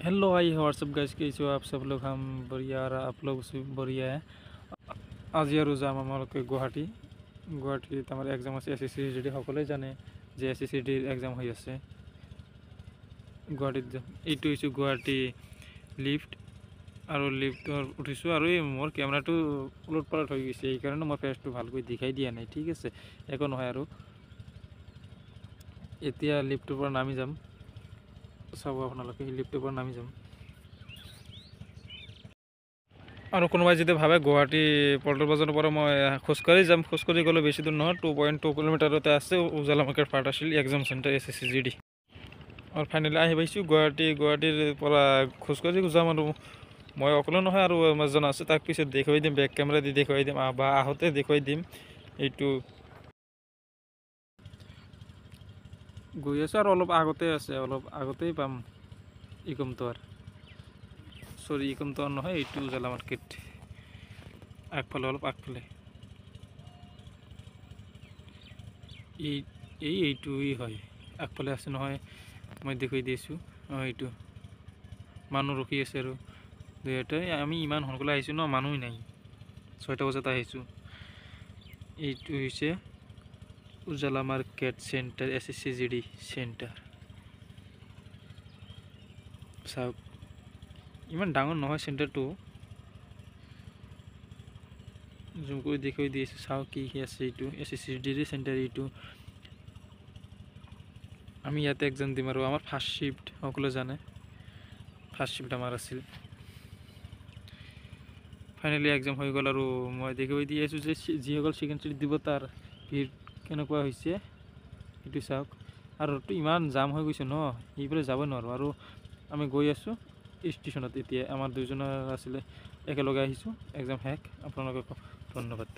Hello भाई WhatsApp guys कैसे हो आप सब लोग। हम बढ़िया और आप लोग से बढ़िया है। आज यार जाम आमालोके गुवाहाटीत आमार एग्जाम আছে SSCD সকলে জানে যে SSCD এক্সাম হৈ আছে গুৱাহাটীত। এইটো হৈছে গুৱাহাটী লিফ্ট আৰু লিফ্টৰ উঠিছোঁ আৰু এই মোৰ কেমেৰাটো উলট পালট হৈ গৈছে, এইকাৰণে মই ফেচটো ভালকৈ দেখাই দিয়া নাই। ঠিক আছে, একো নহয়। আৰু এতিয়া লিফ্টৰ পৰা নামি যাম, চাব আপোনালোকে লিফ্টৰ পৰা নামি যাম। আৰু কোনোবাই যদি ভাবে গুৱাহাটী পল্টন বজাৰৰ পৰা মই খোজকাঢ়ি যাম, খোজকাঢ়ি গ'লে বেছি দূৰ নহয়, 2.2 কিলোমিটাৰতে আছে উজালা মাৰ্কেট পাৰ্টাছিল এক্সাম চেণ্টাৰ SSCD। আৰু ফাইনেলি আহি পাইছোঁ গুৱাহাটীৰ পৰা খোজকাঢ়ি যাম। আৰু মই অকলে নহয়, আৰু এজন আছে, তাক পিছত দেখুৱাই দিম, বেক কেমেৰা দি দেখুৱাই দিম বা আহোঁতে দেখুৱাই দিম। এইটো গৈ আছোঁ আৰু অলপ আগতে আছে, অলপ আগতেই পাম ইকম টাৱাৰ। সৰি ইকম টাওয়াৰ নহয়, এইটো উজালা মাৰ্কেট আগফালে, অলপ আগফালে। এইটোই হয়, আগফালে আছে নহয়, মই দেখুৱাই দিছোঁ। এইটো মানুহ ৰখি আছে আৰু দুয়োটাই। আমি ইমান সোনকালে আহিছোঁ ন, মানুহ নাই, 6টা বজাত আহিছোঁ। এইটো হৈছে উজালা মার্কেট সেন্টার SSCD সেন্টার। চাওক ইমান ডাঙৰ নহয় চেণ্টাৰটো, জুম কৰি দেখুৱাই দি আছোঁ। চাওক কি আছে, এইটো SSCD চেণ্টাৰ। এইটো আমি ইয়াতে এক্সাম দিম আৰু আমাৰ ফাৰ্ষ্ট শিফ্ট, সকলোৱে জানে ফাৰ্ষ্ট শিফ্ট আমাৰ আছিল। ফাইনেলি এক্সাম হৈ গ'ল আৰু মই দেখুৱাই দি আছোঁ যে যিসকল ছেকেণ্ড শিফ্ট দিব তাৰ ভিৰ কেনেকুৱা হৈছে, এইটো চাওক। আৰু ইমান জাম হৈ গৈছে ন, এইফালে যাব নোৱাৰোঁ। আৰু আমি গৈ আছোঁ ষ্টেচনত। এতিয়া আমাৰ দুজনৰ আছিলে, একেলগে আহিছোঁ। এক্সাম শেষ। আপোনালোকক ধন্যবাদ।